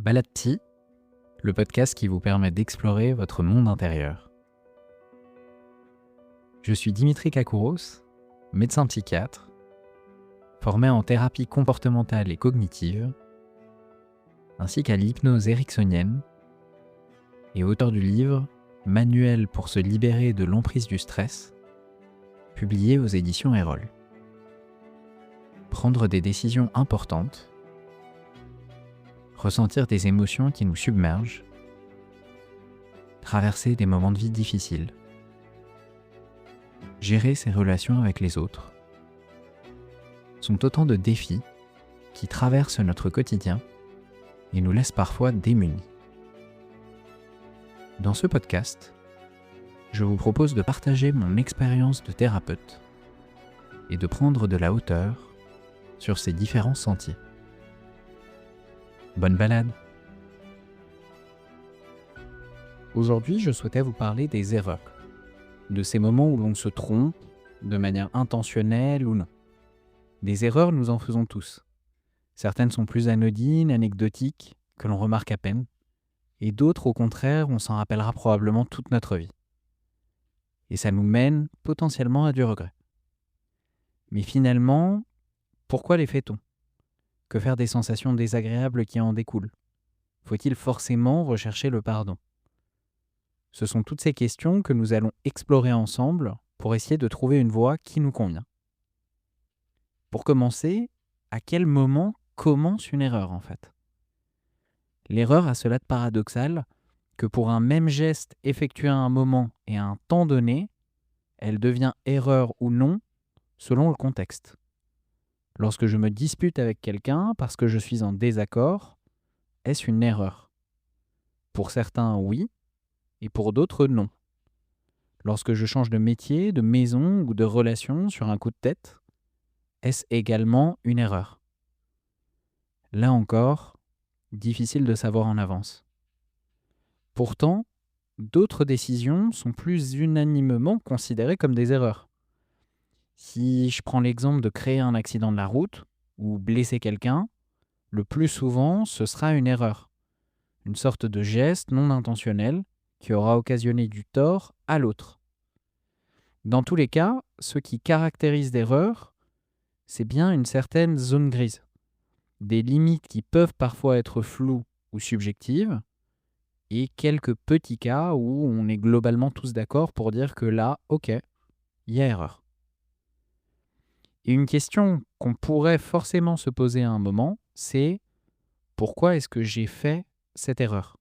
Balade-Psy, le podcast qui vous permet d'explorer votre monde intérieur. Je suis Dimitri Kakouros, médecin psychiatre, formé en thérapie comportementale et cognitive, ainsi qu'à l'hypnose ericksonienne, et auteur du livre Manuel pour se libérer de l'emprise du stress, publié aux éditions Erol. Prendre des décisions importantes, ressentir des émotions qui nous submergent, traverser des moments de vie difficiles, gérer ses relations avec les autres, sont autant de défis qui traversent notre quotidien et nous laissent parfois démunis. Dans ce podcast, je vous propose de partager mon expérience de thérapeute et de prendre de la hauteur sur ces différents sentiers. Bonne balade! Aujourd'hui, je souhaitais vous parler des erreurs, de ces moments où l'on se trompe, de manière intentionnelle ou non. Des erreurs, nous en faisons tous. Certaines sont plus anodines, anecdotiques, que l'on remarque à peine, et d'autres, au contraire, on s'en rappellera probablement toute notre vie. Et ça nous mène potentiellement à du regret. Mais finalement, pourquoi les fait-on ? Que faire des sensations désagréables qui en découlent ? Faut-il forcément rechercher le pardon ? Ce sont toutes ces questions que nous allons explorer ensemble pour essayer de trouver une voie qui nous convient. Pour commencer, à quel moment commence une erreur en fait ? L'erreur a cela de paradoxal que pour un même geste effectué à un moment et à un temps donné, elle devient erreur ou non selon le contexte. Lorsque je me dispute avec quelqu'un parce que je suis en désaccord, est-ce une erreur ? Pour certains, oui, et pour d'autres, non. Lorsque je change de métier, de maison ou de relation sur un coup de tête, est-ce également une erreur ? Là encore, difficile de savoir en avance. Pourtant, d'autres décisions sont plus unanimement considérées comme des erreurs. Si je prends l'exemple de créer un accident de la route ou blesser quelqu'un, le plus souvent, ce sera une erreur. Une sorte de geste non intentionnel qui aura occasionné du tort à l'autre. Dans tous les cas, ce qui caractérise l'erreur, c'est bien une certaine zone grise. Des limites qui peuvent parfois être floues ou subjectives, et quelques petits cas où on est globalement tous d'accord pour dire que là, ok, il y a erreur. Et une question qu'on pourrait forcément se poser à un moment, c'est pourquoi est-ce que j'ai fait cette erreur ?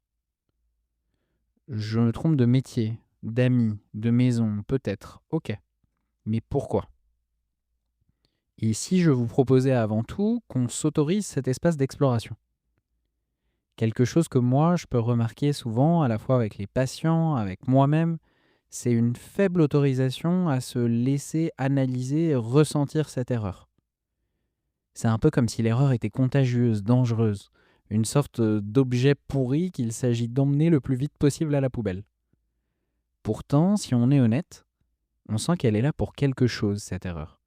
Je me trompe de métier, d'amis, de maison, peut-être, ok. Mais pourquoi ? Et si je vous proposais avant tout qu'on s'autorise cet espace d'exploration ? Quelque chose que moi, je peux remarquer souvent, à la fois avec les patients, avec moi-même, c'est une faible autorisation à se laisser analyser et ressentir cette erreur. C'est un peu comme si l'erreur était contagieuse, dangereuse, une sorte d'objet pourri qu'il s'agit d'emmener le plus vite possible à la poubelle. Pourtant, si on est honnête, on sent qu'elle est là pour quelque chose, cette erreur.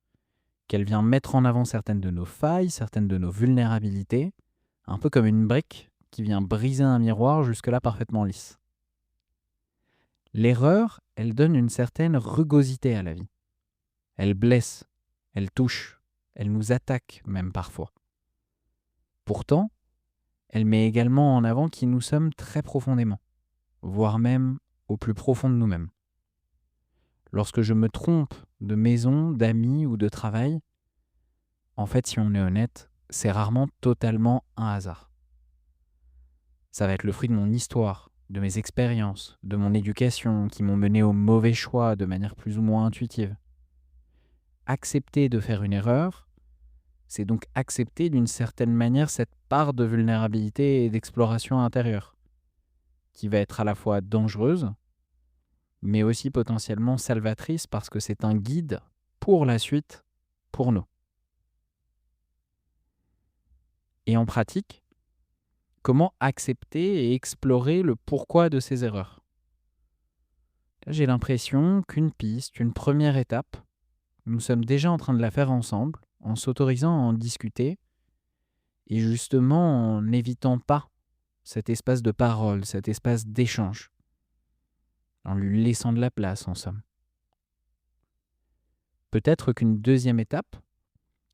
Qu'elle vient mettre en avant certaines de nos failles, certaines de nos vulnérabilités, un peu comme une brique qui vient briser un miroir jusque-là parfaitement lisse. L'erreur, elle donne une certaine rugosité à la vie. Elle blesse, elle touche, elle nous attaque même parfois. Pourtant, elle met également en avant qui nous sommes très profondément, voire même au plus profond de nous-mêmes. Lorsque je me trompe de maison, d'amis ou de travail, en fait, si on est honnête, c'est rarement totalement un hasard. Ça va être le fruit de mon histoire, de mes expériences, de mon éducation qui m'ont mené au mauvais choix de manière plus ou moins intuitive. Accepter de faire une erreur, c'est donc accepter d'une certaine manière cette part de vulnérabilité et d'exploration intérieure, qui va être à la fois dangereuse, mais aussi potentiellement salvatrice parce que c'est un guide pour la suite, pour nous. Et en pratique, comment accepter et explorer le pourquoi de ces erreurs ? Là, j'ai l'impression qu'une piste, une première étape, nous sommes déjà en train de la faire ensemble, en s'autorisant à en discuter, et justement en n'évitant pas cet espace de parole, cet espace d'échange, en lui laissant de la place en somme. Peut-être qu'une deuxième étape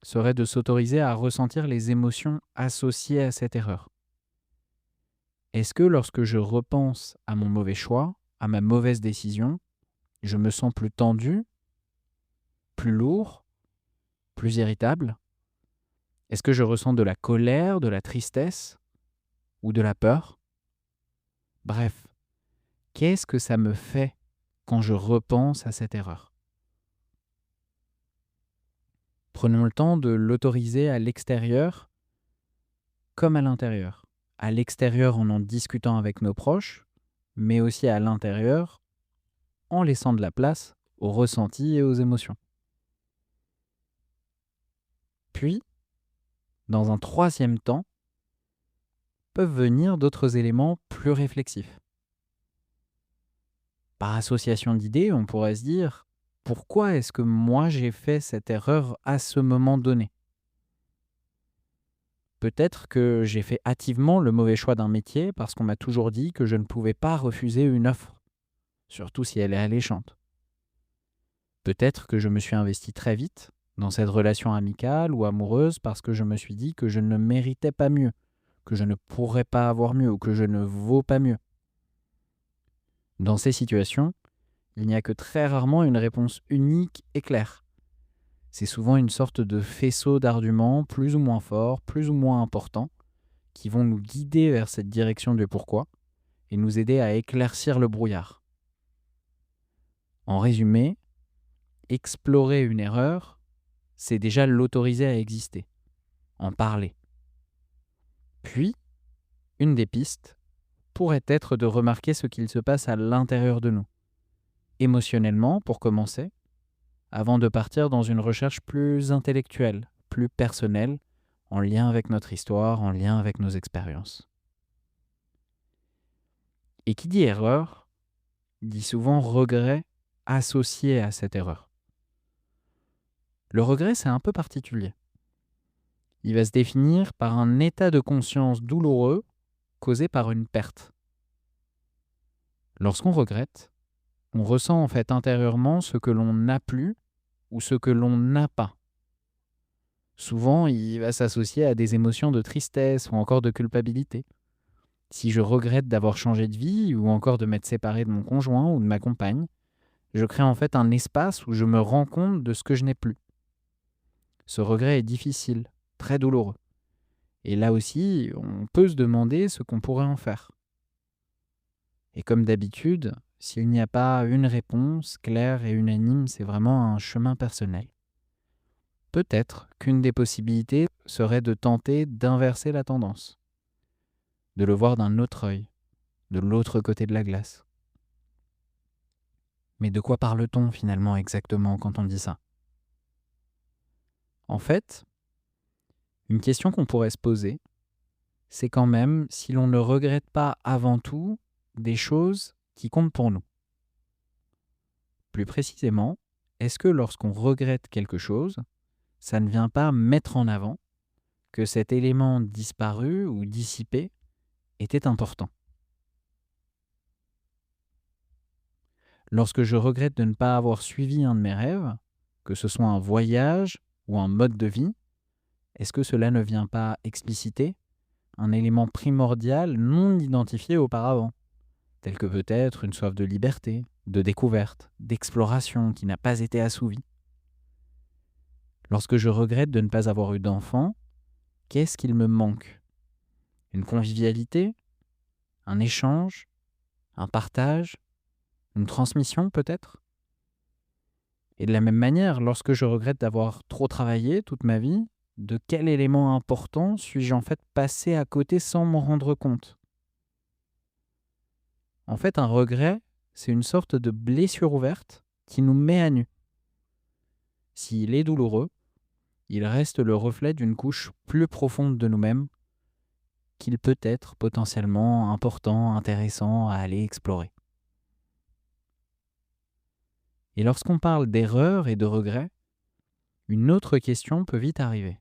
serait de s'autoriser à ressentir les émotions associées à cette erreur. Est-ce que lorsque je repense à mon mauvais choix, à ma mauvaise décision, je me sens plus tendu, plus lourd, plus irritable? Est-ce que je ressens de la colère, de la tristesse ou de la peur? Bref, qu'est-ce que ça me fait quand je repense à cette erreur? Prenons le temps de l'autoriser à l'extérieur comme à l'intérieur. À l'extérieur en discutant avec nos proches, mais aussi à l'intérieur en laissant de la place aux ressentis et aux émotions. Puis, dans un troisième temps, peuvent venir d'autres éléments plus réflexifs. Par association d'idées, on pourrait se dire « Pourquoi est-ce que moi j'ai fait cette erreur à ce moment donné ?» Peut-être que j'ai fait hâtivement le mauvais choix d'un métier parce qu'on m'a toujours dit que je ne pouvais pas refuser une offre, surtout si elle est alléchante. Peut-être que je me suis investi très vite dans cette relation amicale ou amoureuse parce que je me suis dit que je ne méritais pas mieux, que je ne pourrais pas avoir mieux ou que je ne vaux pas mieux. Dans ces situations, il n'y a que très rarement une réponse unique et claire. C'est souvent une sorte de faisceau d'arguments plus ou moins forts, plus ou moins importants, qui vont nous guider vers cette direction du pourquoi et nous aider à éclaircir le brouillard. En résumé, explorer une erreur, c'est déjà l'autoriser à exister, en parler. Puis, une des pistes pourrait être de remarquer ce qu'il se passe à l'intérieur de nous, émotionnellement pour commencer, avant de partir dans une recherche plus intellectuelle, plus personnelle, en lien avec notre histoire, en lien avec nos expériences. Et qui dit erreur, dit souvent regret associé à cette erreur. Le regret, c'est un peu particulier. Il va se définir par un état de conscience douloureux causé par une perte. Lorsqu'on regrette, on ressent en fait intérieurement ce que l'on n'a plus ou ce que l'on n'a pas. Souvent, il va s'associer à des émotions de tristesse ou encore de culpabilité. Si je regrette d'avoir changé de vie ou encore de m'être séparé de mon conjoint ou de ma compagne, je crée en fait un espace où je me rends compte de ce que je n'ai plus. Ce regret est difficile, très douloureux. Et là aussi, on peut se demander ce qu'on pourrait en faire. Et comme d'habitude, s'il n'y a pas une réponse claire et unanime, c'est vraiment un chemin personnel. Peut-être qu'une des possibilités serait de tenter d'inverser la tendance, de le voir d'un autre œil, de l'autre côté de la glace. Mais de quoi parle-t-on finalement exactement quand on dit ça? En fait, une question qu'on pourrait se poser, c'est quand même si l'on ne regrette pas avant tout des choses qui comptent pour nous. Plus précisément, est-ce que lorsqu'on regrette quelque chose, ça ne vient pas mettre en avant que cet élément disparu ou dissipé était important? Lorsque je regrette de ne pas avoir suivi un de mes rêves, que ce soit un voyage ou un mode de vie, est-ce que cela ne vient pas expliciter un élément primordial non identifié auparavant, tel que peut-être une soif de liberté, de découverte, d'exploration qui n'a pas été assouvie? Lorsque je regrette de ne pas avoir eu d'enfant, qu'est-ce qu'il me manque? Une convivialité? Un échange? Un partage? Une transmission peut-être? Et de la même manière, lorsque je regrette d'avoir trop travaillé toute ma vie, de quel élément important suis-je en fait passé à côté sans m'en rendre compte? En fait, un regret, c'est une sorte de blessure ouverte qui nous met à nu. S'il est douloureux, il reste le reflet d'une couche plus profonde de nous-mêmes qu'il peut être potentiellement important, intéressant à aller explorer. Et lorsqu'on parle d'erreur et de regret, une autre question peut vite arriver.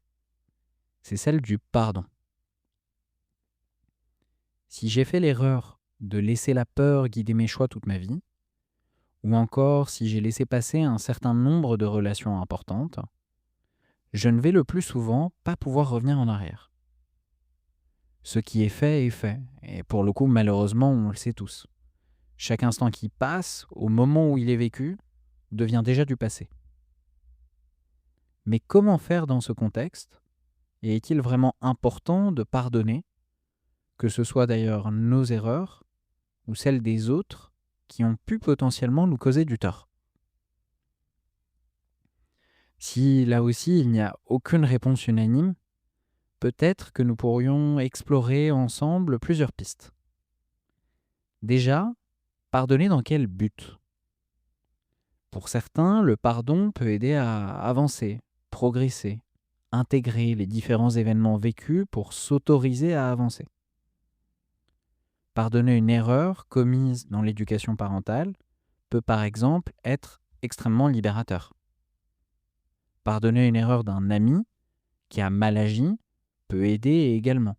C'est celle du pardon. Si j'ai fait l'erreur de laisser la peur guider mes choix toute ma vie, ou encore si j'ai laissé passer un certain nombre de relations importantes, je ne vais le plus souvent pas pouvoir revenir en arrière. Ce qui est fait, et pour le coup malheureusement on le sait tous. Chaque instant qui passe, au moment où il est vécu, devient déjà du passé. Mais comment faire dans ce contexte? Et est-il vraiment important de pardonner, que ce soit d'ailleurs nos erreurs ou celles des autres qui ont pu potentiellement nous causer du tort? Si là aussi il n'y a aucune réponse unanime, peut-être que nous pourrions explorer ensemble plusieurs pistes. Déjà, pardonner dans quel but? Pour certains, le pardon peut aider à avancer, progresser, intégrer les différents événements vécus pour s'autoriser à avancer. Pardonner une erreur commise dans l'éducation parentale peut par exemple être extrêmement libérateur. Pardonner une erreur d'un ami qui a mal agi peut aider également.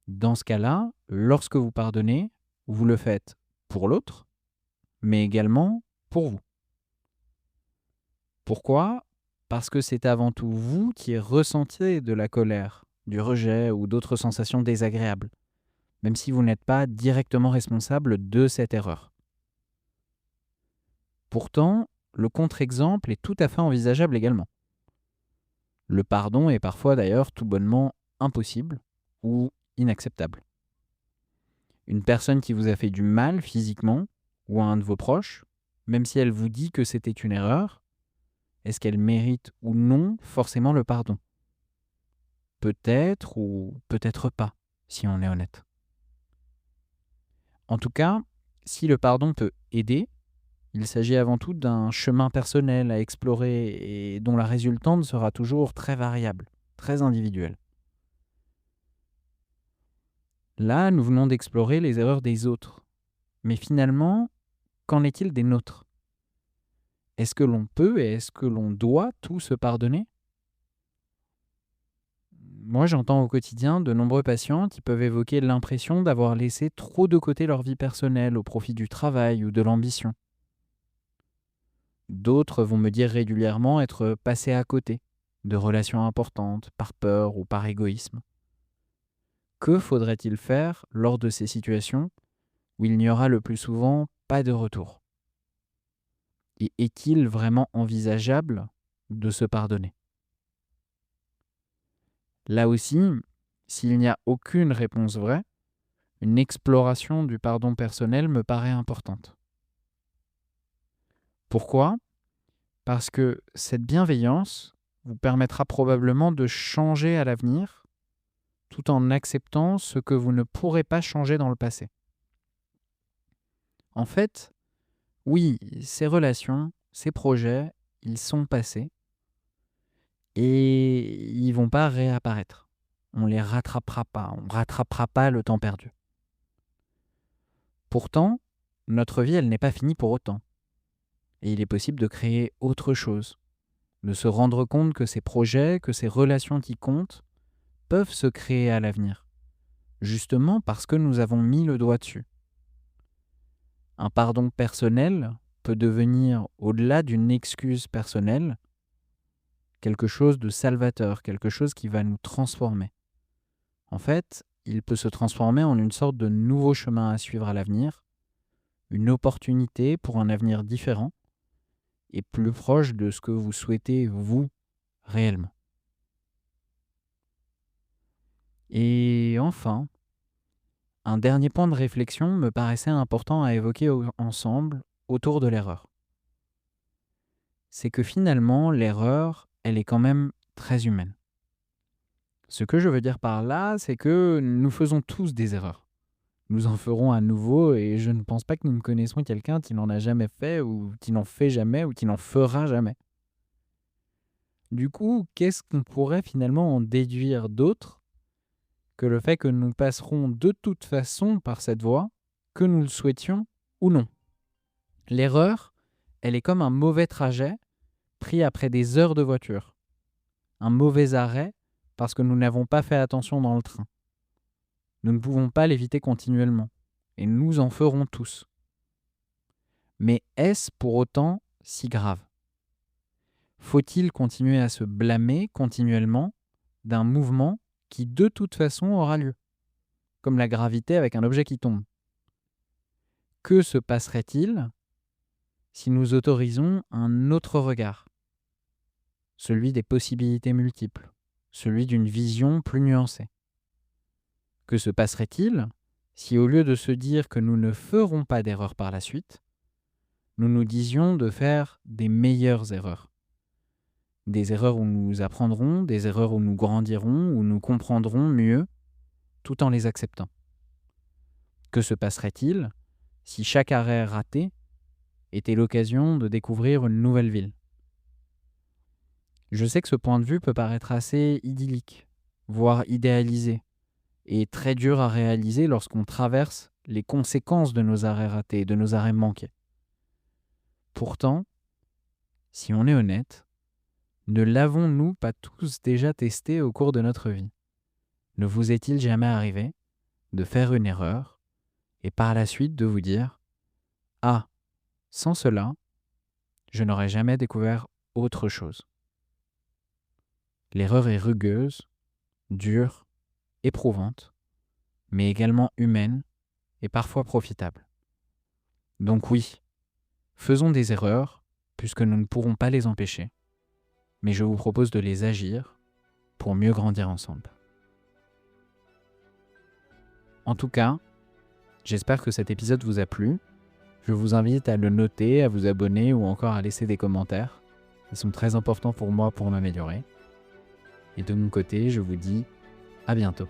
Dans ce cas-là, lorsque vous pardonnez, vous le faites pour l'autre, mais également pour vous. Pourquoi? Parce que c'est avant tout vous qui ressentez de la colère, du rejet ou d'autres sensations désagréables, même si vous n'êtes pas directement responsable de cette erreur. Pourtant, le contre-exemple est tout à fait envisageable également. Le pardon est parfois d'ailleurs tout bonnement impossible ou inacceptable. Une personne qui vous a fait du mal physiquement ou à un de vos proches, même si elle vous dit que c'était une erreur, est-ce qu'elle mérite ou non forcément le pardon? Peut-être ou peut-être pas, si on est honnête. En tout cas, si le pardon peut aider, il s'agit avant tout d'un chemin personnel à explorer et dont la résultante sera toujours très variable, très individuelle. Là, nous venons d'explorer les erreurs des autres. Mais finalement, qu'en est-il des nôtres? Est-ce que l'on peut et est-ce que l'on doit tout se pardonner? Moi, j'entends au quotidien de nombreux patients qui peuvent évoquer l'impression d'avoir laissé trop de côté leur vie personnelle au profit du travail ou de l'ambition. D'autres vont me dire régulièrement être passés à côté de relations importantes par peur ou par égoïsme. Que faudrait-il faire lors de ces situations où il n'y aura le plus souvent pas de retour? Et est-il vraiment envisageable de se pardonner? Là aussi, s'il n'y a aucune réponse vraie, une exploration du pardon personnel me paraît importante. Pourquoi? Parce que cette bienveillance vous permettra probablement de changer à l'avenir tout en acceptant ce que vous ne pourrez pas changer dans le passé. En fait, oui, ces relations, ces projets, ils sont passés et ils vont pas réapparaître. On les rattrapera pas, on rattrapera pas le temps perdu. Pourtant, notre vie, elle n'est pas finie pour autant. Et il est possible de créer autre chose, de se rendre compte que ces projets, que ces relations qui comptent, peuvent se créer à l'avenir, justement parce que nous avons mis le doigt dessus. Un pardon personnel peut devenir, au-delà d'une excuse personnelle, quelque chose de salvateur, quelque chose qui va nous transformer. En fait, il peut se transformer en une sorte de nouveau chemin à suivre à l'avenir, une opportunité pour un avenir différent et plus proche de ce que vous souhaitez, vous, réellement. Et enfin, un dernier point de réflexion me paraissait important à évoquer ensemble autour de l'erreur. C'est que finalement, l'erreur, elle est quand même très humaine. Ce que je veux dire par là, c'est que nous faisons tous des erreurs. Nous en ferons à nouveau et je ne pense pas que nous ne connaissons quelqu'un qui n'en a jamais fait ou qui n'en fait jamais ou qui n'en fera jamais. Du coup, qu'est-ce qu'on pourrait finalement en déduire d'autre que le fait que nous passerons de toute façon par cette voie, que nous le souhaitions ou non? L'erreur, elle est comme un mauvais trajet pris après des heures de voiture. Un mauvais arrêt parce que nous n'avons pas fait attention dans le train. Nous ne pouvons pas l'éviter continuellement, et nous en ferons tous. Mais est-ce pour autant si grave ? Faut-il continuer à se blâmer continuellement d'un mouvement qui de toute façon aura lieu, comme la gravité avec un objet qui tombe ? Que se passerait-il si nous autorisons un autre regard, celui des possibilités multiples, celui d'une vision plus nuancée ? Que se passerait-il si au lieu de se dire que nous ne ferons pas d'erreurs par la suite, nous nous disions de faire des meilleures erreurs ? Des erreurs où nous apprendrons, des erreurs où nous grandirons, où nous comprendrons mieux, tout en les acceptant. Que se passerait-il si chaque arrêt raté était l'occasion de découvrir une nouvelle ville ? Je sais que ce point de vue peut paraître assez idyllique, voire idéalisé, et très dur à réaliser lorsqu'on traverse les conséquences de nos arrêts ratés, de nos arrêts manqués. Pourtant, si on est honnête, ne l'avons-nous pas tous déjà testé au cours de notre vie ? Ne vous est-il jamais arrivé de faire une erreur et par la suite de vous dire « Ah, sans cela, je n'aurais jamais découvert autre chose ». L'erreur est rugueuse, dure, éprouvante, mais également humaine et parfois profitable. Donc oui, faisons des erreurs puisque nous ne pourrons pas les empêcher, mais je vous propose de les agir pour mieux grandir ensemble. En tout cas, j'espère que cet épisode vous a plu. Je vous invite à le noter, à vous abonner ou encore à laisser des commentaires. Ils sont très importants pour moi pour m'améliorer. Et de mon côté, je vous dis à bientôt.